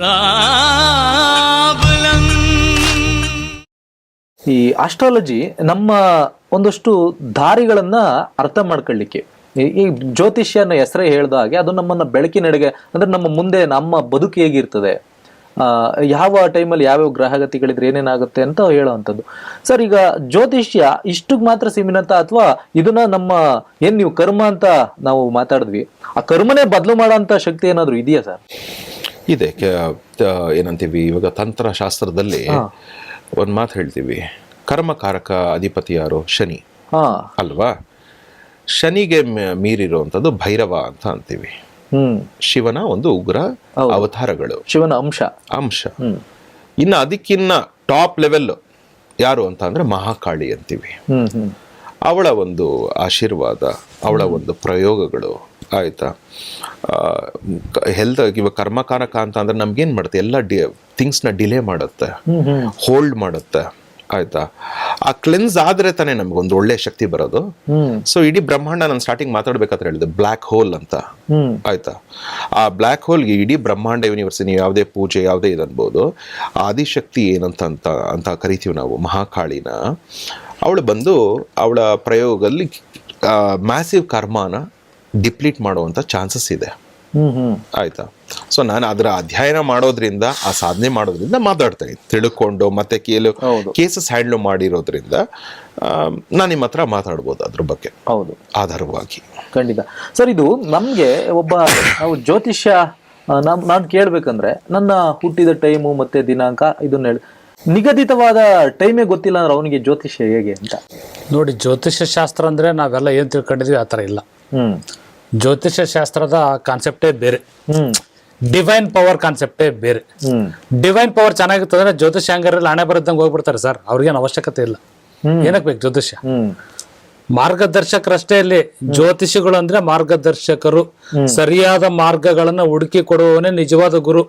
ಈ ಆಸ್ಟ್ರಾಲಜಿ ನಮ್ಮ ಒಂದಷ್ಟು ದಾರಿಗಳನ್ನ ಅರ್ಥ ಮಾಡ್ಕೊಳ್ಳಿಕ್ಕೆ, ಈ ಜ್ಯೋತಿಷ್ಯ ಅನ್ನೋ ಹೆಸರೇ ಹೇಳ್ದ ಹಾಗೆ ಅದು ನಮ್ಮನ್ನ ಬೆಳಕಿನೆಡೆಗೆ, ಅಂದ್ರೆ ನಮ್ಮ ಮುಂದೆ ನಮ್ಮ ಬದುಕು ಹೇಗಿರ್ತದೆ, ಯಾವ ಟೈಮಲ್ಲಿ ಯಾವ್ಯಾವ ಗ್ರಹಗತಿಗಳಿದ್ರೆ ಏನೇನಾಗುತ್ತೆ ಅಂತ ಹೇಳೋವಂಥದ್ದು. ಸರ್, ಈಗ ಜ್ಯೋತಿಷ್ಯ ಇಷ್ಟಕ್ಕೆ ಮಾತ್ರ ಸೀಮಿತ ಅಥವಾ ಇದನ್ನ ನಮ್ಮ ಏನ್ ನೀವು ಕರ್ಮ ಅಂತ ನಾವು ಮಾತಾಡಿದ್ವಿ, ಆ ಕರ್ಮನೇ ಬದಲು ಮಾಡೋಂಥ ಶಕ್ತಿ ಏನಾದ್ರು ಇದೆಯಾ ಸರ್? ಇದೆ. ಏನಂತೀವಿ ಇವಾಗ ತಂತ್ರಶಾಸ್ತ್ರದಲ್ಲಿ ಒಂದ್ ಮಾತು ಹೇಳ್ತೀವಿ, ಕರ್ಮಕಾರಕ ಅಧಿಪತಿ ಯಾರು? ಶನಿ ಅಲ್ವಾ? ಶನಿಗೆ ಮೀರಿರುವಂಥದ್ದು ಭೈರವ ಅಂತ ಅಂತೀವಿ. ಶಿವನ ಒಂದು ಉಗ್ರ ಅವತಾರಗಳು, ಶಿವನ ಅಂಶ. ಇನ್ನು ಅದಕ್ಕಿನ್ನ ಟಾಪ್ ಲೆವೆಲ್ ಯಾರು ಅಂತ ಅಂದ್ರೆ ಮಹಾಕಾಳಿ ಅಂತೀವಿ. ಅವಳ ಒಂದು ಆಶೀರ್ವಾದ, ಅವಳ ಒಂದು ಪ್ರಯೋಗಗಳು, ಆಯ್ತಾ? ಹೆಲ್ತ್ ಇವಾಗ ಕರ್ಮಕಾರಕ ಅಂತ ಅಂದ್ರೆ ನಮ್ಗೇನ್ ಮಾಡುತ್ತೆ, ಎಲ್ಲ ಥಿಂಗ್ಸ್ನ ಡಿಲೇ ಮಾಡುತ್ತೆ, ಹೋಲ್ಡ್ ಮಾಡುತ್ತೆ, ಆಯ್ತಾ? ಆ ಕ್ಲೆನ್ಸ್ ಆದ್ರೆ ತಾನೇ ನಮ್ಗೊಂದು ಒಳ್ಳೆ ಶಕ್ತಿ ಬರೋದು. ಸೊ ಇಡೀ ಬ್ರಹ್ಮಾಂಡ ನಾನು ಸ್ಟಾರ್ಟಿಂಗ್ ಮಾತಾಡ್ಬೇಕಾದ್ರೆ ಹೇಳಿದೆ ಬ್ಲ್ಯಾಕ್ ಹೋಲ್ ಅಂತ, ಆಯ್ತಾ? ಆ ಬ್ಲ್ಯಾಕ್ ಹೋಲ್ಗೆ ಇಡೀ ಬ್ರಹ್ಮಾಂಡ ಯೂನಿವರ್ಸ್, ನೀವು ಯಾವುದೇ ಪೂಜೆ ಯಾವುದೇ ಇದನ್ಬೋದು, ಆದಿಶಕ್ತಿ ಏನಂತ ಅಂತ ಕರಿತೀವಿ ನಾವು, ಮಹಾಕಾಳಿನ. ಅವಳು ಬಂದು ಅವಳ ಪ್ರಯೋಗದಲ್ಲಿ ಮ್ಯಾಸಿವ್ ಕರ್ಮನ ಡಿಪ್ಲೀಟ್ ಮಾಡುವಂತ ಚಾನ್ಸಸ್ ಇದೆ, ಆಯ್ತಾ? ಸೊ ನಾನು ಅದರ ಅಧ್ಯಯನ ಮಾಡೋದ್ರಿಂದ, ಆ ಸಾಧನೆ ಮಾಡೋದ್ರಿಂದ ಮಾತಾಡ್ತೇನೆ, ತಿಳ್ಕೊಂಡು ಮತ್ತೆ ಕೇಸಸ್ ಹ್ಯಾಂಡ್ಲ್ ಮಾಡಿರೋದ್ರಿಂದ ನಾನು ನಿಮ್ಮ ಹತ್ರ ಮಾತಾಡ್ಬೋದು ಅದ್ರ ಬಗ್ಗೆ ಆಧಾರವಾಗಿ. ಖಂಡಿತ ಸರ್. ಇದು ನಮ್ಗೆ ಒಬ್ಬ ಜ್ಯೋತಿಷ್ಯ ನಾನು ಕೇಳ್ಬೇಕಂದ್ರೆ ನನ್ನ ಹುಟ್ಟಿದ ಟೈಮು ಮತ್ತೆ ದಿನಾಂಕ ಇದನ್ನ ಹೇಳಿ, ನಿಗದಿತವಾದ ಟೈಮೇ ಗೊತ್ತಿಲ್ಲ ಅಂದ್ರೆ ಅವನಿಗೆ ಜ್ಯೋತಿಷ್ಯ ಹೇಗೆ ಅಂತ ನೋಡಿ. ಜ್ಯೋತಿಷ್ಯ ಶಾಸ್ತ್ರ ಅಂದ್ರೆ ನಾವೆಲ್ಲ ಏನ್ ತಿಳ್ಕೊಂಡಿದ್ವಿ ಆ ಥರ ಇಲ್ಲ. ಜ್ಯೋತಿಷ್ಯ ಶಾಸ್ತ್ರದ ಕಾನ್ಸೆಪ್ಟೇ ಬೇರೆ, ಡಿವೈನ್ ಪವರ್ ಕಾನ್ಸೆಪ್ಟೇ ಬೇರೆ. ಡಿವೈನ್ ಪವರ್ ಚೆನ್ನಾಗಿರ್ತದ್ರೆ ಜ್ಯೋತಿಷ್ಯ ಅಂಗರಲ್ಲಿ ಹಣೆ ಬರದಂಗೆ ಹೋಗ್ಬಿಡ್ತಾರೆ ಸರ್, ಅವ್ರಿಗೇನು ಅವಶ್ಯಕತೆ ಇಲ್ಲ. ಏನಕ್ಕೆ ಬೇಕು ಜ್ಯೋತಿಷ್ಯ? ಮಾರ್ಗದರ್ಶಕರಷ್ಟೇ ಇಲ್ಲಿ. ಜ್ಯೋತಿಷಿಗಳು ಅಂದ್ರೆ ಮಾರ್ಗದರ್ಶಕರು, ಸರಿಯಾದ ಮಾರ್ಗಗಳನ್ನ ಹುಡುಕಿ ಕೊಡುವವನೇ ನಿಜವಾದ ಗುರು.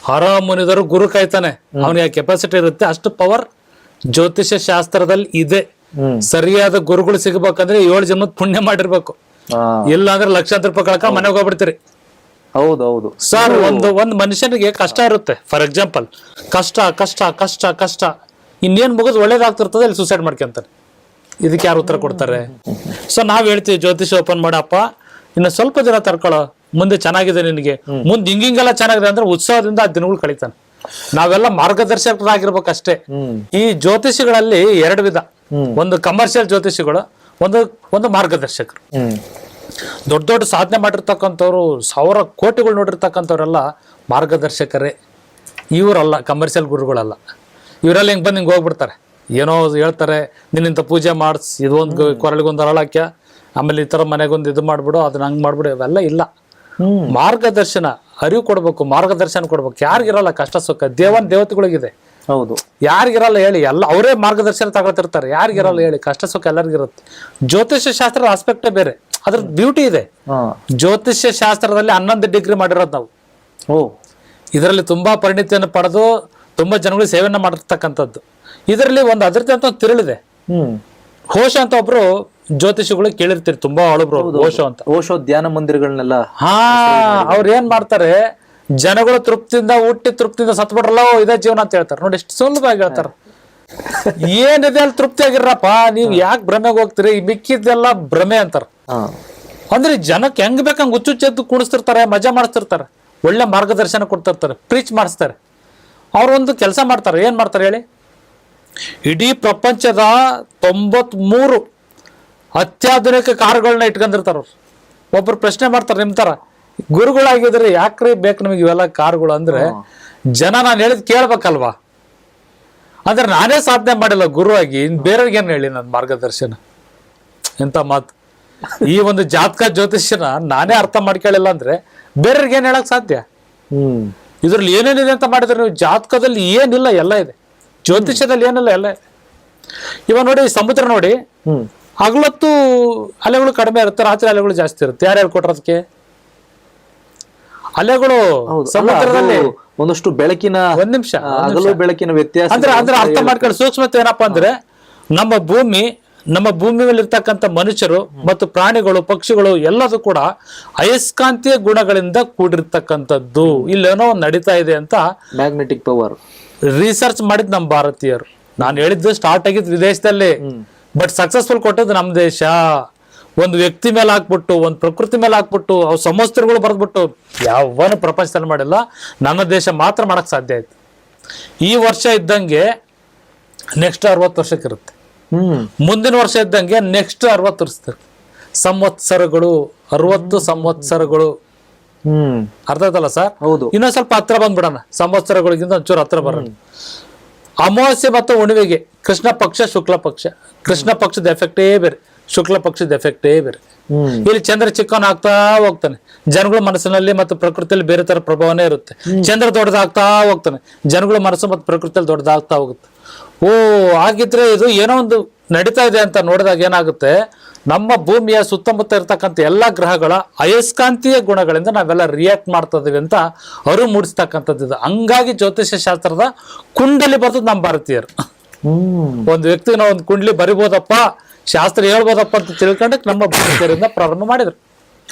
ಹರ ಮುನಿದರು ಗುರು ಕಾಯ್ತಾನೆ, ಅವನಿಗೆ ಕೆಪಾಸಿಟಿ ಇರುತ್ತೆ, ಅಷ್ಟು ಪವರ್ ಜ್ಯೋತಿಷ್ಯ ಶಾಸ್ತ್ರದಲ್ಲಿ ಇದೆ. ಸರಿಯಾದ ಗುರುಗಳು ಸಿಗಬೇಕಂದ್ರೆ 7 ಜನ್ಮದ ಪುಣ್ಯ ಮಾಡಿರ್ಬೇಕು, ಇಲ್ಲ ಅಂದ್ರೆ ಲಕ್ಷಾಂತರ ರೂಪಾಯಿ ಕಳ್ಕ ಮನೆಗೆ ಹೋಗ್ಬಿಡ್ತೀರಿ. ಹೌದೌದು ಸರ್. ಒಂದು ಮನುಷ್ಯನಿಗೆ ಕಷ್ಟ ಇರುತ್ತೆ, ಫಾರ್ ಎಕ್ಸಾಂಪಲ್ ಕಷ್ಟ ಕಷ್ಟ ಕಷ್ಟ ಕಷ್ಟ, ಇನ್ನೇನ್ ಮುಗಿದು ಒಳ್ಳೇದಾಗ್ತಿರ್ತದೆ, ಇಲ್ಲಿ ಸೂಸೈಡ್ ಮಾಡ್ಕೊಂತಾರೆ. ಇದಕ್ಕೆ ಯಾರು ಉತ್ತರ ಕೊಡ್ತಾರೆ? ಸೊ ನಾವ್ ಹೇಳ್ತೀವಿ ಜ್ಯೋತಿಷ ಓಪನ್ ಮಾಡಪ್ಪ, ಇನ್ನು ಸ್ವಲ್ಪ ದಿನ ತರ್ಕೊಳ್ಳೋ, ಮುಂದೆ ಚೆನ್ನಾಗಿದೆ ನಿನಗೆ, ಮುಂದೆ ಹಿಂಗಿಂಗೆಲ್ಲ ಚೆನ್ನಾಗಿದೆ ಅಂದ್ರೆ ಉತ್ಸಾಹದಿಂದ ಆ ದಿನಗಳು ಕಳೀತಾನೆ. ನಾವೆಲ್ಲ ಮಾರ್ಗದರ್ಶಕರಾಗಿರ್ಬೇಕಷ್ಟೇ. ಈ ಜ್ಯೋತಿಷಿಗಳಲ್ಲಿ 2 ವಿಧ, ಒಂದು ಕಮರ್ಷಿಯಲ್ ಜ್ಯೋತಿಷಿಗಳು, ಒಂದು ಮಾರ್ಗದರ್ಶಕರು. ದೊಡ್ಡ ದೊಡ್ಡ ಸಾಧನೆ ಮಾಡಿರ್ತಕ್ಕಂಥವ್ರು, 1000 ಕೋಟಿಗಳು ನೋಡಿರ್ತಕ್ಕಂಥವ್ರೆಲ್ಲ ಮಾರ್ಗದರ್ಶಕರೇ. ಇವರಲ್ಲ ಕಮರ್ಷಿಯಲ್ ಗುರುಗಳಲ್ಲ. ಇವರೆಲ್ಲ ಹಿಂಗೆ ಬಂದು ಹಿಂಗೆ ಹೋಗ್ಬಿಡ್ತಾರೆ, ಏನೋ ಹೇಳ್ತಾರೆ, ನಿನ್ನಿಂತ ಪೂಜೆ ಮಾಡಿಸ್, ಇದೊಂದು ಕೊರಳಿಗೊಂದು ಅರಳಾಕ್ಯ, ಆಮೇಲೆ ಈ ಥರ ಮನೆಗೊಂದು ಇದು ಮಾಡ್ಬಿಡು, ಅದನ್ನ ಹಂಗೆ ಮಾಡ್ಬಿಡು, ಇವೆಲ್ಲ ಇಲ್ಲ. ಮಾರ್ಗದರ್ಶನ, ಅರಿವು ಕೊಡ್ಬೇಕು, ಮಾರ್ಗದರ್ಶನ ಕೊಡ್ಬೇಕು. ಯಾರಿಗಿರಲ್ಲ ಕಷ್ಟ ಸುಖ, ದೇವತೆಗಳಿಗಿದೆ. ಹೌದು, ಯಾರಿಗಿರಲ್ಲ ಹೇಳಿ, ಎಲ್ಲ ಅವರೇ ಮಾರ್ಗದರ್ಶನ ತಗೊಳ್ತಿರ್ತಾರೆ. ಯಾರಿಗಿರಲ್ಲ ಹೇಳಿ, ಕಷ್ಟ ಸುಖ ಎಲ್ಲರಿಗಿರುತ್ತೆ. ಜ್ಯೋತಿಷ್ಯ ಶಾಸ್ತ್ರದ ಆಸ್ಪೆಕ್ಟೇ ಬೇರೆ, ಅದ್ರ ಬ್ಯೂಟಿ ಇದೆ. ಜ್ಯೋತಿಷ್ಯ ಶಾಸ್ತ್ರದಲ್ಲಿ 11 ಡಿಗ್ರಿ ಮಾಡಿರೋದು ನಾವು. ಇದರಲ್ಲಿ ತುಂಬಾ ಪರಿಣಿತಿಯನ್ನು ಪಡೆದು ತುಂಬಾ ಜನಗಳಿಗೆ ಸೇವೆಯನ್ನ ಮಾಡಿರ್ತಕ್ಕಂಥದ್ದು. ಇದರಲ್ಲಿ ಒಂದು ಅದರದ್ದೇ ಅಂತ ತಿರುಳಿದೆ. ಹೋಶ ಅಂತ ಒಬ್ರು ಜ್ಯೋತಿಷಿಗಳು ಕೇಳಿರ್ತೀರಿ, ತುಂಬಾ ಹಳಬ್ರು, ಓಶೋ ಧ್ಯಾನ ಮಂದಿರಗಳನ್ನೆಲ್ಲ. ಅವ್ರು ಏನ್ ಮಾಡ್ತಾರೆ, ಜನಗಳು ತೃಪ್ತಿಯಿಂದ ಹುಟ್ಟಿ ತೃಪ್ತಿಯಿಂದ ಸತ್ಬಿಟ್ರಲ್ಲ, ಇದೇ ಜೀವನ ಅಂತ ಹೇಳ್ತಾರೆ. ನೋಡಿ ಎಷ್ಟು ಸುಲಭವಾಗಿ ಹೇಳ್ತಾರ. ಏನಿದೆ ಅಲ್ಲಿ ತೃಪ್ತಿ ಆಗಿರಪ್ಪ, ನೀವ್ ಯಾಕೆ ಭ್ರಮೆಗೆ ಹೋಗ್ತೀರಿ, ಮಿಕ್ಕಿದ್ದೆಲ್ಲ ಭ್ರಮೆ ಅಂತಾರ. ಅಂದ್ರೆ ಜನಕ್ಕೆ ಹೆಂಗ್ ಬೇಕಂಗ್ ಹುಚ್ಚುಚ್ಚೆದ್ದು ಕೂಡಿಸ್ತಿರ್ತಾರೆ, ಮಜಾ ಮಾಡಿಸ್ತಿರ್ತಾರೆ, ಒಳ್ಳೆ ಮಾರ್ಗದರ್ಶನ ಕೊಡ್ತಿರ್ತಾರೆ, ಪ್ರೀಚ್ ಮಾಡಿಸ್ತಾರೆ. ಅವ್ರೊಂದು ಕೆಲಸ ಮಾಡ್ತಾರೆ. ಏನ್ ಮಾಡ್ತಾರೆ ಹೇಳಿ? ಇಡೀ ಪ್ರಪಂಚದ 93 ಅತ್ಯಾಧುನಿಕ ಕಾರುಗಳನ್ನ ಇಟ್ಕೊಂಡಿರ್ತಾರ. ಒಬ್ರು ಪ್ರಶ್ನೆ ಮಾಡ್ತಾರೆ, ನಿಮ್ ತರ ಗುರುಗಳಾಗಿದ್ರೆ ಯಾಕ್ರಿ ಬೇಕು ನಿಮಗೆ ಇವೆಲ್ಲ ಕಾರುಗಳು ಅಂದ್ರೆ, ಜನ ನಾನು ಹೇಳಿದ್ ಕೇಳ್ಬೇಕಲ್ವಾ? ಅಂದ್ರೆ ನಾನೇ ಸಾಧನೆ ಮಾಡಿಲ್ಲ ಗುರುವಾಗಿ, ಬೇರೆಯವ್ರಿಗೆ ಏನ್ ಹೇಳಿ ನನ್ನ ಮಾರ್ಗದರ್ಶನ? ಎಂತ ಮಾತು! ಈ ಒಂದು ಜಾತಕ ಜ್ಯೋತಿಷ್ಯನ ನಾನೇ ಅರ್ಥ ಮಾಡ್ಕೊಳ್ಳಿಲ್ಲ ಅಂದ್ರೆ ಬೇರೆಯವ್ರಿಗೆ ಏನ್ ಹೇಳಕ್ ಸಾಧ್ಯ? ಇದ್ರಲ್ಲಿ ಏನೇನಿದೆ ಅಂತ ಮಾಡಿದ್ರೆ, ನೀವು ಜಾತಕದಲ್ಲಿ ಏನಿಲ್ಲ ಎಲ್ಲ ಇದೆ, ಜ್ಯೋತಿಷ್ಯದಲ್ಲಿ ಏನಿಲ್ಲ ಎಲ್ಲ ಇದೆ. ಇವಾಗ ನೋಡಿ, ಸಮುದ್ರ ನೋಡಿ, ಹಗಲೊತ್ತು ಅಲೆಗಳು ಕಡಿಮೆ ಇರುತ್ತೆ, ರಾತ್ರಿ ಅಲೆಗಳು ಜಾಸ್ತಿ ಇರುತ್ತೆ. ಯಾರು ಹೇಳ್ಕೊಟ್ರ ಅದಕ್ಕೆ? ಅಲೆಗಳು ಸಮುದ್ರದಲ್ಲಿ ಒಂದಷ್ಟು ಬೆಳಕಿನ, ಒಂದ್ ನಿಮಿಷ, ಬೆಳಕಿನ ವ್ಯತ್ಯಾಸ ಅಂದ್ರೆ ಅರ್ಥ ಮಾಡ್ಕೊಂಡು ಸೂಕ್ಷ್ಮತೆ ಏನಪ್ಪಾ ಅಂದ್ರೆ, ನಮ್ಮ ಭೂಮಿ ನಮ್ಮ ಭೂಮಿ ಮೇಲೆ ಇರ್ತಕ್ಕಂಥ ಮನುಷ್ಯರು ಮತ್ತು ಪ್ರಾಣಿಗಳು, ಪಕ್ಷಿಗಳು ಎಲ್ಲದೂ ಕೂಡ ಅಯಸ್ಕಾಂತೀಯ ಗುಣಗಳಿಂದ ಕೂಡಿರ್ತಕ್ಕಂಥದ್ದು. ಇಲ್ಲೇನೋ ಒಂದು ನಡೀತಾ ಇದೆ ಅಂತ ಮ್ಯಾಗ್ನೆಟಿಕ್ ಪವರ್ ರಿಸರ್ಚ್ ಮಾಡಿದ್ ನಮ್ಮ ಭಾರತೀಯರು. ನಾನು ಹೇಳಿದ್ದು ಸ್ಟಾರ್ಟ್ ಆಗಿದ್ದು ವಿದೇಶದಲ್ಲಿ, ಬಟ್ ಸಕ್ಸಸ್ಫುಲ್ ಕೊಟ್ಟದ್ದು ನಮ್ಮ ದೇಶ. ಒಂದು ವ್ಯಕ್ತಿ ಮೇಲೆ ಹಾಕ್ಬಿಟ್ಟು, ಒಂದು ಪ್ರಕೃತಿ ಮೇಲೆ ಹಾಕ್ಬಿಟ್ಟು, ಅವು ಸಂವತ್ಸರಗಳು ಬರೆದ್ಬಿಟ್ಟು ಯಾವನು ಪ್ರಪಂಚದಲ್ಲಿ ಮಾಡಿಲ್ಲ. ನಮ್ಮ ದೇಶ ಮಾತ್ರ ಮಾಡಕ್ ಸಾಧ್ಯ ಆಯ್ತು. ಈ ವರ್ಷ ಇದ್ದಂಗೆ ನೆಕ್ಸ್ಟ್ 60 ವರ್ಷಕ್ಕೆ ಇರುತ್ತೆ, ಮುಂದಿನ ವರ್ಷ ಇದ್ದಂಗೆ ನೆಕ್ಸ್ಟ್ 60 ವರ್ಷ ಸಂವತ್ಸರಗಳು, 60 ಸಂವತ್ಸರಗಳು. ಅರ್ಥ ಆಯ್ತಲ್ಲ ಸರ್? ಹೌದು. ಇನ್ನೊಂದ್ ಸ್ವಲ್ಪ ಹತ್ರ ಬಂದ್ಬಿಡೋಣ, ಸಂವತ್ಸರಗಳಿಗಿಂತ ಒಂಚೂರು ಹತ್ರ ಬರೋಣ. ಅಮಾವಾಸ್ಯೆ ಮತ್ತು ಹುಣ್ಣಿಮೆಗೆ ಕೃಷ್ಣ ಪಕ್ಷ, ಶುಕ್ಲ ಪಕ್ಷ. ಕೃಷ್ಣ ಪಕ್ಷದ ಎಫೆಕ್ಟೇ ಬೇರೆ, ಶುಕ್ಲ ಪಕ್ಷದ ಎಫೆಕ್ಟೇ ಬೇರೆ. ಇಲ್ಲಿ ಚಂದ್ರ ಚಿಕ್ಕವನ್ ಆಗ್ತಾ ಹೋಗ್ತಾನೆ, ಜನಗಳ ಮನಸ್ಸಿನಲ್ಲಿ ಮತ್ತು ಪ್ರಕೃತಿಯಲ್ಲಿ ಬೇರೆ ತರ ಪ್ರಭಾವನೇ ಇರುತ್ತೆ. ಚಂದ್ರ ದೊಡ್ಡದಾಗ್ತಾ ಹೋಗ್ತಾನೆ, ಜನಗಳ ಮನಸ್ಸು ಮತ್ತು ಪ್ರಕೃತಿಯಲ್ಲಿ ದೊಡ್ಡದಾಗ್ತಾ ಹೋಗುತ್ತೆ. ಓ, ಆಗಿದ್ರೆ ಇದು ಏನೋ ಒಂದು ನಡೀತಾ ಇದೆ ಅಂತ ನೋಡಿದಾಗ ಏನಾಗುತ್ತೆ, ನಮ್ಮ ಭೂಮಿಯ ಸುತ್ತಮುತ್ತ ಇರ್ತಕ್ಕಂಥ ಎಲ್ಲಾ ಗ್ರಹಗಳ ಅಯಸ್ಕಾಂತೀಯ ಗುಣಗಳಿಂದ ನಾವೆಲ್ಲ ರಿಯಾಕ್ಟ್ ಮಾಡ್ತಾ ಇದೀವಿ ಅಂತ ಅವರು ಮೂಡಿಸ್ತಕ್ಕಂಥದ್ದು ಇದು. ಹಂಗಾಗಿ ಜ್ಯೋತಿಷ್ಯ ಶಾಸ್ತ್ರದ ಕುಂಡಲಿ ಬರ್ತದ ನಮ್ಮ ಭಾರತೀಯರು. ಒಂದು ವ್ಯಕ್ತಿಗೆ ನಾವು ಒಂದು ಕುಂಡ್ಲಿ ಬರಿಬೋದಪ್ಪ, ಶಾಸ್ತ್ರ ಹೇಳ್ಬೋದಪ್ಪ ಅಂತ ತಿಳ್ಕೊಂಡಕ್ಕೆ ನಮ್ಮ ಭಾರತೀಯರಿಂದ ಪ್ರಾರಂಭ ಮಾಡಿದ್ರು.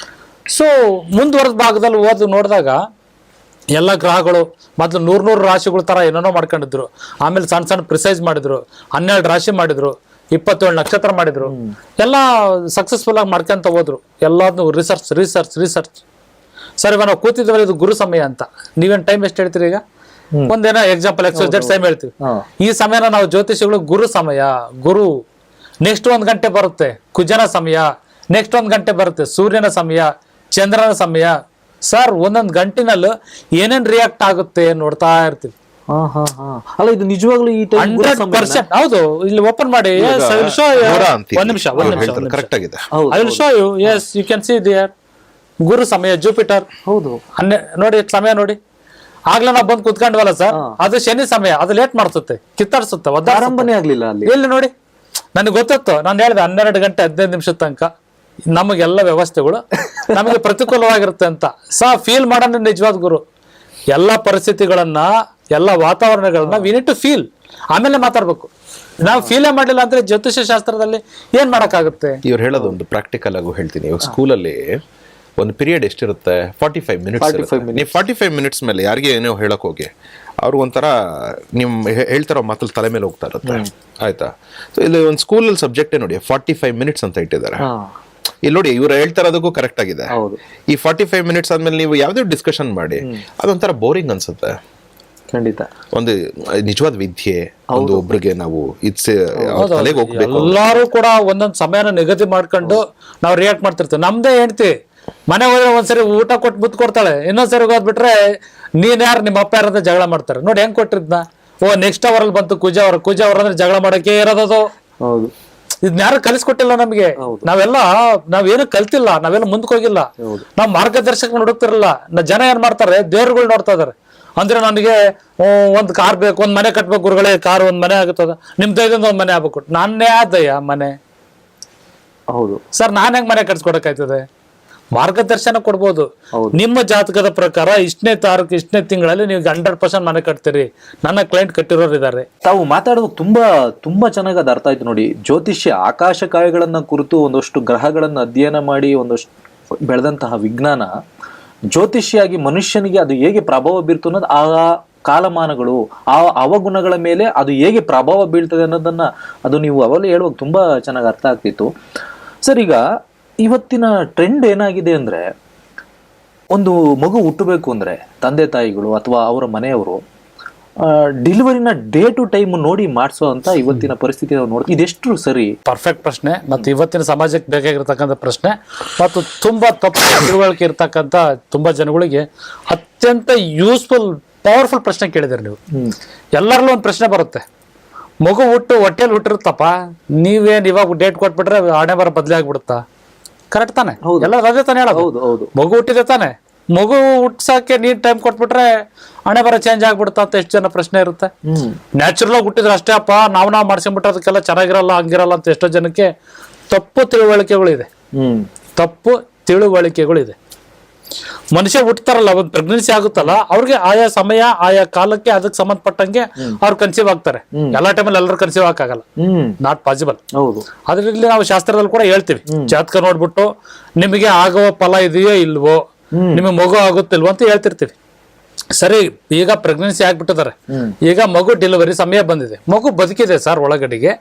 ಸೊ ಮುಂದುವರೆದ ಭಾಗದಲ್ಲಿ ಓದು ನೋಡಿದಾಗ ಎಲ್ಲ ಗ್ರಹಗಳು ಮೊದಲು 100 ರಾಶಿಗಳ ತರ ಏನೇನೋ ಮಾಡ್ಕೊಂಡಿದ್ರು. ಆಮೇಲೆ ಸಣ್ಣ ಸಣ್ಣ ಪ್ರಿಸೈಸ್ ಮಾಡಿದ್ರು, 12 ರಾಶಿ ಮಾಡಿದ್ರು, 27 ನಕ್ಷತ್ರ ಮಾಡಿದ್ರು. ಎಲ್ಲ ಸಕ್ಸಸ್ಫುಲ್ ಆಗಿ ಮಾಡ್ಕೊಂತ ಹೋದ್ರು. ಎಲ್ಲಾದ್ನೂ ರಿಸರ್ಚ್. ಸರ್, ಇವಾಗ ನಾವು ಕೂತಿದ್ವಲ್ಲ, ಇದು ಗುರು ಸಮಯ ಅಂತ. ನೀವೇನ್ ಟೈಮ್ ಎಷ್ಟು ಹೇಳ್ತೀರಿ? ಈಗ ಒಂದೇನೋ ಎಕ್ಸಾಂಪಲ್ XYZ ಟೈಮ್ ಹೇಳ್ತೀವಿ. ಈ ಸಮಯನ ನಾವು ಜ್ಯೋತಿಷಿಗಳು ಗುರು ಸಮಯ, ಗುರು. ನೆಕ್ಸ್ಟ್ 1 ಗಂಟೆ ಬರುತ್ತೆ ಕುಜನ ಸಮಯ, ನೆಕ್ಸ್ಟ್ 1 ಗಂಟೆ ಬರುತ್ತೆ ಸೂರ್ಯನ ಸಮಯ, ಚಂದ್ರನ ಸಮಯ. ಸರ್, ಒಂದೊಂದು ಗಂಟಿನಲ್ಲೂ ಏನೇನ್ ರಿಯಾಕ್ಟ್ ಆಗುತ್ತೆ ನೋಡ್ತಾ ಇರ್ತೀವಿ. ಅಲ್ಲ, ಇದು ನಿಜವಾಗ್ಲೂ ಈ 100% ಹೌದು. ಇಲ್ಲಿ ಓಪನ್ ಮಾಡಿ, ಒಂದ್ ನಿಮಿಷ. ಕರೆಕ್ಟ್ ಆಗಿದೆ. I will show you. Yes, you can see there. ಗುರು ಸಮಯ, ಜುಪಿಟರ್. ಹೌದು, ನೋಡಿ ಸಮಯ ನೋಡಿ. ಆಗ್ಲೇ ನಾವು ಬಂದು ಕುತ್ಕೊಂಡ್ವಲ್ಲ ಸರ್, ಅದು ಶನಿ ಸಮಯ. ಅದು ಲೇಟ್ ಮಾಡ್ಸುತ್ತೆ, ಕಿತ್ತಾಡ್ಸುತ್ತೆ, ಆರಂಭನೇ ಆಗ್ಲಿಲ್ಲ ಅಲ್ಲಿ. ಎಲ್ಲಿ ನೋಡಿ, ನನಗೆ ಗೊತ್ತಿತ್ತು. ನಾನು ಹೇಳಿದೆ 12 ಗಂಟೆ 15 ನಿಮಿಷದ ತನಕ ನಮಗೆಲ್ಲ ವ್ಯವಸ್ಥೆಗಳು ನಮಗೆ ಪ್ರತಿಕೂಲವಾಗಿರುತ್ತೆ ಅಂತ. ಫೀಲ್ ಮಾಡೋಣ ನಿಜವಾದ ಗುರು. ಎಲ್ಲ ಪರಿಸ್ಥಿತಿಗಳನ್ನ, ಎಲ್ಲ ವಾತಾವರಣಗಳನ್ನ ವಿ ನೀಡ್ ಟು ಫೀಲ್, ಆಮೇಲೆ ಮಾತಾಡ್ಬೇಕು. ನಾವು ಫೀಲೇ ಮಾಡಲಿಲ್ಲ ಅಂದ್ರೆ ಜ್ಯೋತಿಷ್ಯ ಶಾಸ್ತ್ರದಲ್ಲಿ ಏನ್ ಮಾಡಕ್ಕಾಗುತ್ತೆ? ಇವ್ರು ಹೇಳೋದು ಒಂದು ಪ್ರಾಕ್ಟಿಕಲ್ ಆಗು ಹೇಳ್ತೀನಿ. ಇವಾಗ ಸ್ಕೂಲಲ್ಲಿ ಒಂದು ಪೀರಿಯಡ್ ಎಷ್ಟಿರುತ್ತೆ? 45 ಮಿನಿಟ್ಸ್. ನೀವು 45 ಮಿನಿಟ್ಸ್ ಮೇಲೆ ಯಾರಿಗೆ ಏನೋ ಹೇಳಕ್ ಹೋಗಿ ಅವ್ರು ಒಂಥರ ನಿಮ್ ಹೇಳ್ತಾರೋ ಮಾತಲ್ಲಿ ತಲೆ ಮೇಲೆ ಹೋಗ್ತಾ ಇರುತ್ತೆ. ಆಯ್ತಾ? ಸೊ ಇಲ್ಲಿ ಒಂದು ಸ್ಕೂಲಲ್ಲಿ ಸಬ್ಜೆಕ್ಟೇ ನೋಡಿ 45 ಮಿನಿಟ್ಸ್ ಅಂತ ಇಟ್ಟಿದ್ದಾರೆ. ಇಲ್ಲಿ ನೋಡಿ, ಇವ್ರು ಹೇಳ್ತಾ ಇರೋದಕ್ಕೂ ಕರೆಕ್ಟ್ ಆಗಿದೆ. ಈ 45 ಮಿನಿಟ್ಸ್ ಆದ್ಮೇಲೆ ನೀವು ಯಾವ್ದೇ ಡಿಸ್ಕಷನ್ ಮಾಡಿ ಅದೊಂಥರ ಬೋರಿಂಗ್ ಅನ್ಸುತ್ತೆ. ಖಂಡಿತ. ಒಂದು ನಿಜವಾದ ವಿದ್ಯೆ ಒಂದು ಒಬ್ರಿಗೆ ನಾವು ತಲೆಗೆ ಹೋಗ್ಬೇಕು. ಎಲ್ಲಾರು ಕೂಡ ಒಂದೊಂದ್ ಸಮಯನ ನಿಗದಿ ಮಾಡ್ಕೊಂಡು ನಾವು ರಿಯಾಕ್ಟ್ ಮಾಡ್ತಿರ್ತೀವಿ. ನಮ್ದೇ ಹೆಂಡ್ತಿ ಮನೆ ಹೋದ್ರೆ ಒಂದ್ಸರಿ ಊಟ ಕೊಟ್ಟು ಬುತ್ ಕೊಡ್ತಾಳೆ, ಇನ್ನೊಂದ್ಸರಿ ಹೋದ್ಬಿಟ್ರೆ ನೀನ್ ಯಾರು ನಿಮ್ಮ ಅಪ್ಪ ಯಾರಂತ ಜಗಳ ಮಾಡ್ತಾರೆ. ನೋಡಿ ಹೆಂಗ್ ಕೊಟ್ಟಿದ್ನ. ನೆಕ್ಸ್ಟ್ ಅವರ್ ಅಲ್ಲಿ ಬಂತು ಕುಜ ಅವರ್ ಅಂದ್ರೆ ಜಗಳ ಮಾಡಕ್ಕೆ ಇರೋದದು. ಇದನ್ನ ಯಾರು ಕಲಿಸ್ಕೊಟ್ಟಿಲ್ಲ ನಮ್ಗೆ. ನಾವೇನು ಕಲ್ತಿಲ್ಲ, ನಾವೇನು ಮುಂದಕ್ಕೆ ಹೋಗಿಲ್ಲ, ನಾವ್ ಮಾರ್ಗದರ್ಶಕ ಹುಡುಕ್ತಿರಲ್ಲ. ಜನ ಏನ್ ಮಾಡ್ತಾರೆ, ದೇವ್ರುಗಳು ನೋಡ್ತಾ ಇದಾರೆ. ಅಂದ್ರೆ ನನಗೆ ಒಂದ್ ಕಾರ್ ಬೇಕು, ಒಂದ್ ಮನೆ ಕಟ್ಬೇಕು ಗುರುಗಳೇ, ಕಾರ್ ಒಂದ್ ಮನೆ ಆಗುತ್ತದ, ನಿಮ್ ದಯದಿಂದ ಒಂದ್ ಮನೆ ಆಗ್ಬೇಕು. ನಾನೇ ಆದಯ್ಯ ಮನೆ. ಹೌದು ಸರ್, ನಾನ್ ಹೆಂಗ್ ಮನೆ ಕಟ್ಸ್ಕೊಡಕಾಯ್ತದೆ? ಮಾರ್ಗದರ್ಶನ ಕೊಡ್ಬೋದು. ನಿಮ್ಮ ಜಾತಕದ ಪ್ರಕಾರ ಇಷ್ಟನೇ ತಾರೀಕು ಇಷ್ಟನೇ ತಿಂಗಳಲ್ಲಿ ನೀವು 100% ಮನೆ ಕಟ್ತೀರಿ. ನನ್ನ ಕ್ಲೈಂಟ್ ಕಟ್ಟಿರೋರು ಇದ್ದಾರೆ. ತಾವು ಮಾತಾಡೋದು ತುಂಬಾ ಚೆನ್ನಾಗಿ ಅದು ಅರ್ಥ ಆಯ್ತು ನೋಡಿ. ಜ್ಯೋತಿಷ್ಯ ಆಕಾಶಕಾಯಗಳನ್ನ ಕುರಿತು ಒಂದಷ್ಟು ಗ್ರಹಗಳನ್ನ ಅಧ್ಯಯನ ಮಾಡಿ ಒಂದಷ್ಟು ಬೆಳೆದಂತಹ ವಿಜ್ಞಾನ ಜ್ಯೋತಿಷ್ಯಾಗಿ ಮನುಷ್ಯನಿಗೆ ಅದು ಹೇಗೆ ಪ್ರಭಾವ ಬೀರ್ತು ಅನ್ನೋದು, ಆ ಕಾಲಮಾನಗಳು, ಆ ಅವಗುಣಗಳ ಮೇಲೆ ಅದು ಹೇಗೆ ಪ್ರಭಾವ ಬೀಳ್ತದೆ ಅನ್ನೋದನ್ನ ಅದು ನೀವು ಅವಲೇ ಹೇಳುವಾಗ ತುಂಬಾ ಚೆನ್ನಾಗಿ ಅರ್ಥ ಆಗ್ತಿತ್ತು. ಸರ್, ಈಗ ಇವತ್ತಿನ ಟ್ರೆಂಡ್ ಏನಾಗಿದೆ ಅಂದ್ರೆ, ಒಂದು ಮಗು ಹುಟ್ಟಬೇಕು ಅಂದ್ರೆ ತಂದೆ ತಾಯಿಗಳು ಅಥವಾ ಅವರ ಮನೆಯವರು ಡೆಲಿವರಿನ ಡೇ ಟು ಟೈಮ್ ನೋಡಿ ಮಾಡಿಸೋ ಅಂತ ಇವತ್ತಿನ ಪರಿಸ್ಥಿತಿ ನಾವು ನೋಡ್ತೀವಿ. ಇದೆಷ್ಟು ಸರಿ? ಪರ್ಫೆಕ್ಟ್ ಪ್ರಶ್ನೆ, ಮತ್ತು ಇವತ್ತಿನ ಸಮಾಜಕ್ಕೆ ಬೇಕಾಗಿರ್ತಕ್ಕಂಥ ಪ್ರಶ್ನೆ, ಮತ್ತು ತುಂಬಾ ತಪ್ಪು ತಿಳುವಳಿಕೆ ಇರ್ತಕ್ಕಂಥ ತುಂಬಾ ಜನಗಳಿಗೆ ಅತ್ಯಂತ ಯೂಸ್ಫುಲ್ ಪವರ್ಫುಲ್ ಪ್ರಶ್ನೆ ಕೇಳಿದಿರಿ ನೀವು. ಎಲ್ಲರಲ್ಲೂ ಒಂದು ಪ್ರಶ್ನೆ ಬರುತ್ತೆ, ಮಗು ಹೊಟ್ಟೆಯಲ್ಲಿ ಹುಟ್ಟಿರುತ್ತಪ್ಪ, ನೀವೇನ್ ಇವಾಗ ಡೇಟ್ ಕೊಟ್ಬಿಟ್ರೆ ಹಣೆ ಬರ ಬದಲೇ ಆಗ್ಬಿಡುತ್ತಾ? ಕರೆಕ್ಟ್ ತಾನೆ? ಎಲ್ಲರೂ ಅದೇ ತಾನೆ ಹೇಳೋದು. ಮಗು ಹುಟ್ಟಿದೆ ತಾನೆ, ಮಗು ಹುಟ್ಸಕ್ಕೆ ನೀನ್ ಟೈಮ್ ಕೊಟ್ಬಿಟ್ರೆ ಹಣೆ ಬರ ಚೇಂಜ್ ಆಗ್ಬಿಡುತ್ತಾ ಅಂತ ಎಷ್ಟು ಜನ ಪ್ರಶ್ನೆ ಇರುತ್ತೆ. ನ್ಯಾಚುರಲ್ ಆಗಿ ಹುಟ್ಟಿದ್ರೆ ಅಷ್ಟೇ ಅಪ್ಪ, ನಾವು ಮಾಡ್ಸ್ಕೊಂಡ್ಬಿಟ್ರೆ ಅದಕ್ಕೆಲ್ಲ ಚೆನ್ನಾಗಿರಲ್ಲ, ಹಂಗಿರಲ್ಲ ಅಂತ ಎಷ್ಟೋ ಜನಕ್ಕೆ ತಪ್ಪು ತಿಳುವಳಿಕೆಗಳಿದೆ. ಮನುಷ್ಯ ಹುಟ್ಟತಾರಲ್ಲ, ಒಂದು ಪ್ರೆಗ್ನೆನ್ಸಿ ಆಗುತ್ತಲ್ಲ, ಅವ್ರಿಗೆ ಆಯಾ ಸಮಯ ಆಯಾ ಕಾಲಕ್ಕೆ ಅದಕ್ಕೆ ಸಂಬಂಧಪಟ್ಟಂಗೆ ಅವ್ರು ಕನ್ಸೀವ್ ಆಗ್ತಾರೆ. ಎಲ್ಲಾ ಟೈಮಲ್ಲಿ ಎಲ್ಲರೂ ಕನ್ಸೀವ್ ಆಗಲ್ಲ, ನಾಟ್ ಪಾಸಿಬಲ್. ಹೌದು. ಅದ್ರಲ್ಲಿ ನಾವು ಶಾಸ್ತ್ರದಲ್ಲಿ ಕೂಡ ಹೇಳ್ತೀವಿ, ಜಾತಕ ನೋಡ್ಬಿಟ್ಟು ನಿಮಗೆ ಆಗುವ ಫಲ ಇದೆಯೋ ಇಲ್ವೋ, ನಿಮಗೆ ಮಗು ಆಗುತ್ತಿಲ್ವೋ ಅಂತ ಹೇಳ್ತಿರ್ತೀವಿ. ಸರಿ, ಈಗ ಪ್ರೆಗ್ನೆನ್ಸಿ ಆಗ್ಬಿಟ್ಟಿದ್ದಾರೆ, ಈಗ ಮಗು ಡೆಲಿವರಿ ಸಮಯ ಬಂದಿದೆ, ಮಗು ಬದುಕಿದೆ ಸರ್ ಒಳಗಡೆಗೆ,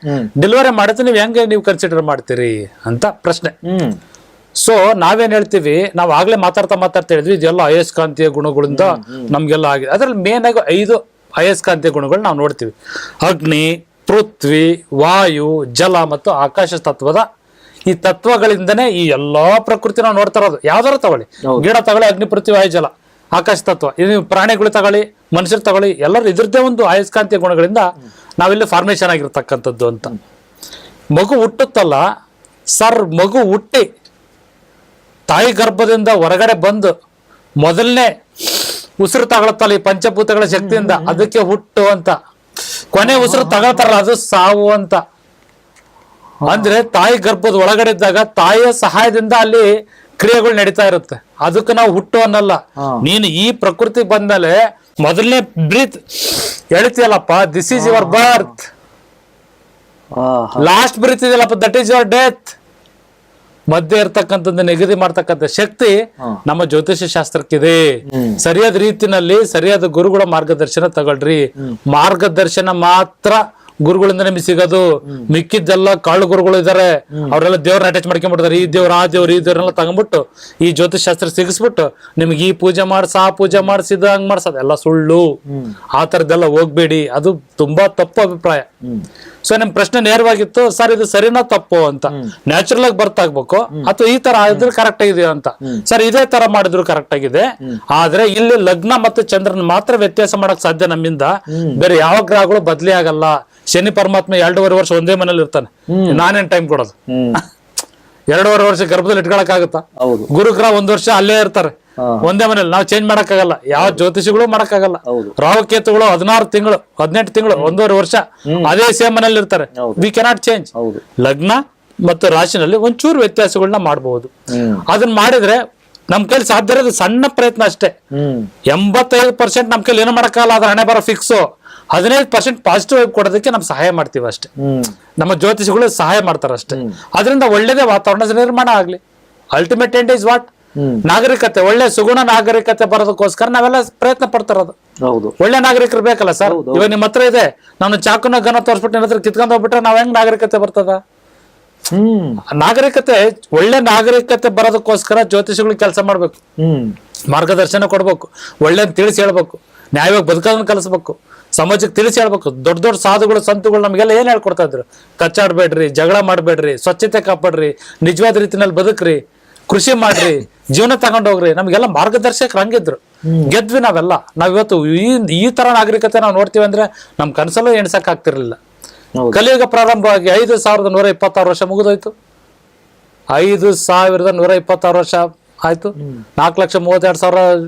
ಡೆಲಿವರಿ ಮಾಡಿದ್ರೆ ನೀವು ಹೆಂಗೆ ನೀವು ಕನ್ಸಿಡರ್ ಮಾಡ್ತೀರಿ ಅಂತ ಪ್ರಶ್ನೆ. ಸೊ ನಾವೇನ್ ಹೇಳ್ತೀವಿ, ನಾವು ಆಗ್ಲೇ ಮಾತಾಡ್ತಾ ಹೇಳಿದ್ವಿ, ಇದೆಲ್ಲ ಅಯಸ್ಕಾಂತೀಯ ಗುಣಗಳಿಂದ ನಮ್ಗೆಲ್ಲ ಆಗಿದೆ. ಅದ್ರಲ್ಲಿ ಮೇನ್ ಆಗಿ 5 ಅಯಸ್ಕಾಂತೀಯ ಗುಣಗಳು ನಾವು ನೋಡ್ತೀವಿ. ಅಗ್ನಿ, ಪೃಥ್ವಿ, ವಾಯು, ಜಲ ಮತ್ತು ಆಕಾಶ ತತ್ವದ ಈ ತತ್ವಗಳಿಂದನೇ ಈ ಎಲ್ಲಾ ಪ್ರಕೃತಿ ನಾವು ನೋಡ್ತಾ ಇರೋದು. ಯಾವ್ದಾರು ತಗೊಳ್ಳಿ, ಗಿಡ ತಗೊಳ್ಳಿ, ಅಗ್ನಿ, ಪೃಥ್ವಿ, ವಾಯು, ಜಲ, ಆಕಾಶ ತತ್ವ, ಇದು ಪ್ರಾಣಿಗಳು ತಗೊಳ್ಳಿ, ಮನುಷ್ಯರು ತಗೊಳ್ಳಿ, ಎಲ್ಲರೂ ಇದ್ರದ್ದೇ ಒಂದು ಅಯಸ್ಕಾಂತೀಯ ಗುಣಗಳಿಂದ ನಾವಿಲ್ಲಿ ಫಾರ್ಮೇಶನ್ ಆಗಿರ್ತಕ್ಕಂಥದ್ದು ಅಂತ. ಮಗು ಹುಟ್ಟುತ್ತಲ್ಲ ಸರ್, ಮಗು ಹುಟ್ಟಿ ತಾಯಿ ಗರ್ಭದಿಂದ ಹೊರಗಡೆ ಬಂದು ಮೊದಲನೇ ಉಸಿರು ತಗೊಳತ್ತಲ್ಲ ಈ ಪಂಚಭೂತಗಳ ಶಕ್ತಿಯಿಂದ, ಅದಕ್ಕೆ ಹುಟ್ಟು ಅಂತ. ಕೊನೆ ಉಸಿರು ತಗೊಳ್ತಾರಲ್ಲ ಅದು ಸಾವು ಅಂತ. ಅಂದ್ರೆ ತಾಯಿ ಗರ್ಭದ ಒಳಗಡೆ ಇದ್ದಾಗ ತಾಯಿಯ ಸಹಾಯದಿಂದ ಅಲ್ಲಿ ಕ್ರಿಯೆಗಳು ನಡೀತಾ ಇರುತ್ತೆ, ಅದಕ್ಕೆ ನಾವು ಹುಟ್ಟು ಅನ್ನಲ್ಲ. ನೀನು ಈ ಪ್ರಕೃತಿ ಬಂದ್ಮೇಲೆ ಮೊದಲನೇ ಬ್ರೀತ್ ಎಳಿತೀಯಲ್ಲಪ್ಪ, this is your birth. Last breath ಇದೆಯಲ್ಲಪ್ಪ, ದಟ್ ಈಸ್ ಯುವರ್ ಡೆತ್. ಮಧ್ಯೆ ಇರ್ತಕ್ಕಂಥದ್ದು ನಿಗದಿ ಮಾಡ್ತಕ್ಕಂಥ ಶಕ್ತಿ ನಮ್ಮ ಜ್ಯೋತಿಷ್ಯ ಶಾಸ್ತ್ರಕ್ಕಿದೆ. ಸರಿಯಾದ ರೀತಿನಲ್ಲಿ ಸರಿಯಾದ ಗುರುಗಳ ಮಾರ್ಗದರ್ಶನ ತಗೊಳ್ರಿ. ಮಾರ್ಗದರ್ಶನ ಮಾತ್ರ ಗುರುಗಳಿಂದ ನಿಮ್ಗೆ ಸಿಗೋದು. ಮಿಕ್ಕಿದ್ದೆಲ್ಲ ಕಾಳು ಗುರುಗಳು ಇದಾರೆ, ಅವರೆಲ್ಲ ದೇವ್ರನ್ನ ಅಟ್ಯಾಚ್ ಮಾಡ್ಕೊಂಡ್ಬಿಡ್ತಾರೆ. ಈ ದೇವ್ರ ಆ ದೇವ್ರ ಈ ದೇವ್ರನ್ನೆಲ್ಲ ತಗೊಂಡ್ಬಿಟ್ಟು ಈ ಜ್ಯೋತಿಷ್ ಶಾಸ್ತ್ರ ಸಿಗಿಸ್ಬಿಟ್ಟು ನಿಮ್ಗೆ ಈ ಪೂಜೆ ಮಾಡ್ಸ ಆ ಪೂಜೆ ಮಾಡ್ಸಿದ ಹಂಗ್ ಮಾಡ್ಸೋದು ಎಲ್ಲ ಸುಳ್ಳು. ಆ ತರದ್ದೆಲ್ಲ ಹೋಗ್ಬೇಡಿ, ಅದು ತುಂಬಾ ತಪ್ಪು ಅಭಿಪ್ರಾಯ. ಸೊ ನಿಮ್ ಪ್ರಶ್ನೆ ನೇರವಾಗಿತ್ತು ಸರ್, ಇದು ಸರಿನಾ ತಪ್ಪು ಅಂತ. ನ್ಯಾಚುರಲ್ ಆಗಿ ಬರ್ತಾಗ್ಬೇಕು, ಅಥವಾ ಈ ತರ ಇದ್ರೆ ಕರೆಕ್ಟ್ ಆಗಿದೆಯಾ ಅಂತ. ಸರ್ ಇದೇ ತರ ಮಾಡಿದ್ರು ಕರೆಕ್ಟ್ ಆಗಿದೆ, ಆದ್ರೆ ಇಲ್ಲಿ ಲಗ್ನ ಮತ್ತು ಚಂದ್ರನ್ ಮಾತ್ರ ವ್ಯತ್ಯಾಸ ಮಾಡಕ್ ಸಾಧ್ಯ ನಮ್ಮಿಂದ. ಬೇರೆ ಯಾವ ಗ್ರಹಗಳು ಬದಲಿ ಆಗಲ್ಲ. ಶನಿ ಪರಮಾತ್ಮ 2.5 ವರ್ಷ ಒಂದೇ ಮನೇಲಿ ಇರ್ತಾನೆ, ನಾನೇನ್ ಟೈಮ್ ಕೊಡೋದು? 2.5 ವರ್ಷ ಗರ್ಭದಲ್ಲಿ ಇಟ್ಕೊಳಕ್ ಆಗುತ್ತಾ? ಗುರುಗ್ರಹ 1 ವರ್ಷ ಅಲ್ಲೇ ಇರ್ತಾರೆ ಒಂದೇ ಮನೇಲಿ, ನಾವು ಚೇಂಜ್ ಮಾಡಕ್ಕಾಗಲ್ಲ. ಯಾವ ಜ್ಯೋತಿಷಿಗಳು ಮಾಡಕ್ಕಾಗಲ್ಲ. ರಾಹುಕೇತುಗಳು 16 ತಿಂಗಳು 18 ತಿಂಗಳು 1.5 ವರ್ಷ ಅದೇ ಸೇಮ್ ಮನೇಲಿ ಇರ್ತಾರೆ. We cannot change. ಲಗ್ನ ಮತ್ತು ರಾಶಿನಲ್ಲಿ ಒಂಚೂರು ವ್ಯತ್ಯಾಸಗಳನ್ನ ಮಾಡಬಹುದು. ಅದನ್ನ ಮಾಡಿದ್ರೆ ನಮ್ ಕೈಲಿ ಸಾಧ್ಯ ಇರೋದು ಸಣ್ಣ ಪ್ರಯತ್ನ ಅಷ್ಟೇ. 85% ನಮ್ ಕೈಲಿ ಏನು ಮಾಡಕ್ಕಾಗಲ್ಲ, ಅದ್ರ ಹಣೆ ಬರೋ ಫಿಕ್ಸು. 15% ಪಾಸಿಟಿವ್ ಆಗಿ ಕೊಡೋದಕ್ಕೆ ನಾವು ಸಹಾಯ ಮಾಡ್ತೀವಿ ಅಷ್ಟೇ. ನಮ್ಮ ಜ್ಯೋತಿಷಿಗಳು ಸಹಾಯ ಮಾಡ್ತಾರ ಅಷ್ಟೇ. ಅದರಿಂದ ಒಳ್ಳೇದೇ ವಾತಾವರಣ ನಿರ್ಮಾಣ ಆಗ್ಲಿ. Ultimate end is what? ನಾಗರಿಕತೆ, ಒಳ್ಳೆ ಸುಗುಣ ನಾಗರಿಕತೆ ಬರೋದಕ್ಕೋಸ್ಕರ ನಾವೆಲ್ಲ ಪ್ರಯತ್ನ ಪಡ್ತಾರದು. ಒಳ್ಳೆ ನಾಗರಿಕರು ಬೇಕಲ್ಲ ಸರ್. ಇವಾಗ ನಿಮ್ಮ ಹತ್ರ ಇದೆ, ನಾನು ಚಾಕುನ ಗನ ತೋರಿಸ್ಬಿಟ್ಟು ನಿನ್ನ ಹತ್ರ ಕಿತ್ಕೊಂಡ್ ಹೋಗ್ಬಿಟ್ರೆ ನಾವ್ ಹೆಂಗ್ ನಾಗರಿಕತೆ ಬರ್ತದ? ನಾಗರಿಕತೆ, ಒಳ್ಳೆ ನಾಗರಿಕತೆ ಬರೋದಕ್ಕೋಸ್ಕರ ಜ್ಯೋತಿಷಿಗಳು ಕೆಲಸ ಮಾಡ್ಬೇಕು, ಮಾರ್ಗದರ್ಶನ ಕೊಡ್ಬೇಕು, ಒಳ್ಳೆ ತಿಳಿಸಿ ಹೇಳ್ಬೇಕು, ನ್ಯಾಯವಾಗಿ ಬದುಕೋದನ್ನ ಕಲಿಸ್ಬೇಕು, ಸಮಾಜಕ್ಕೆ ತಿಳಿಸಿ ಹೇಳ್ಬೇಕು. ದೊಡ್ಡ ದೊಡ್ಡ ಸಾಧುಗಳು ಸಂತುಗಳು ನಮ್ಗೆಲ್ಲ ಏನ್ ಹೇಳ್ಕೊಡ್ತಾ ಇದ್ರು? ಕಚ್ಚಾಡ್ಬೇಡ್ರಿ, ಜಗಳ ಮಾಡ್ಬೇಡ್ರಿ, ಸ್ವಚ್ಛತೆ ಕಾಪಾಡ್ರಿ, ನಿಜವಾದ ರೀತಿನಲ್ಲಿ ಬದುಕ್ರಿ, ಕೃಷಿ ಮಾಡ್ರಿ, ಜೀವನ ತಗೊಂಡೋಗ್ರಿ. ನಮ್ಗೆಲ್ಲ ಮಾರ್ಗದರ್ಶಕರು ಹಂಗಿದ್ರು. ಗೆದ್ವಿ ನಾವೆಲ್ಲ. ನಾವಿವತ್ತು ಈ ತರ ನಾಗರಿಕತೆ ನಾವು ನೋಡ್ತೀವಿ ಅಂದ್ರೆ ನಮ್ ಕನಸಲ್ಲೂ ಎಣ್ಸಕ್ ಆಗ್ತಿರ್ಲಿಲ್ಲ. ಕಲಿಯುಗ ಪ್ರಾರಂಭವಾಗಿ 5126 ವರ್ಷ ಮುಗಿದೋಯ್ತು. 5126 ವರ್ಷ ಆಯ್ತು. 4,32,000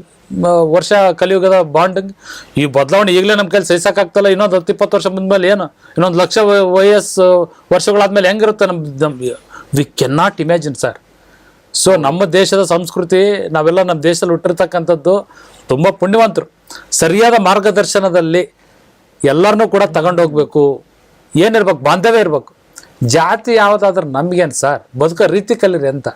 ವರ್ಷ ಕಲಿಯುಗದ ಬಾಂಡಿಂಗ್. ಈ ಬದಲಾವಣೆ ಈಗಲೇ ನಮ್ ಕೈಲಿ ಸಹಿಸಕ್ಕಾಗ್ತಲ್ಲ. ಇನ್ನೊಂದು 10-20 ವರ್ಷ ಮುಂದ್ಮೇಲೆ ಏನು, ಇನ್ನೊಂದು 1,00,000 ವರ್ಷಗಳಾದ್ಮೇಲೆ ಹೆಂಗಿರುತ್ತೆ we can not imagine sir. So ನಮ್ಮ ದೇಶದ ಸಂಸ್ಕೃತಿ, ನಾವೆಲ್ಲ ನಮ್ಮ ದೇಶದಲ್ಲಿ ಹುಟ್ಟಿರ್ತಕ್ಕಂಥದ್ದು ತುಂಬಾ ಪುಣ್ಯವಂತರು. ಸರಿಯಾದ ಮಾರ್ಗದರ್ಶನದಲ್ಲಿ ಎಲ್ಲರನ್ನೂ ಕೂಡ ತಗೊಂಡೋಗ್ಬೇಕು. ಏನಿರ್ಬೇಕು? ಬಾಂಧವ್ಯ ಇರ್ಬೇಕು. ಜಾತಿ ಯಾವ್ದಾದ್ರೂ ನಮ್ಗೇನು ಸರ್, ಬದುಕೋ ರೀತಿ ಕಲೀರಿ ಅಂತ.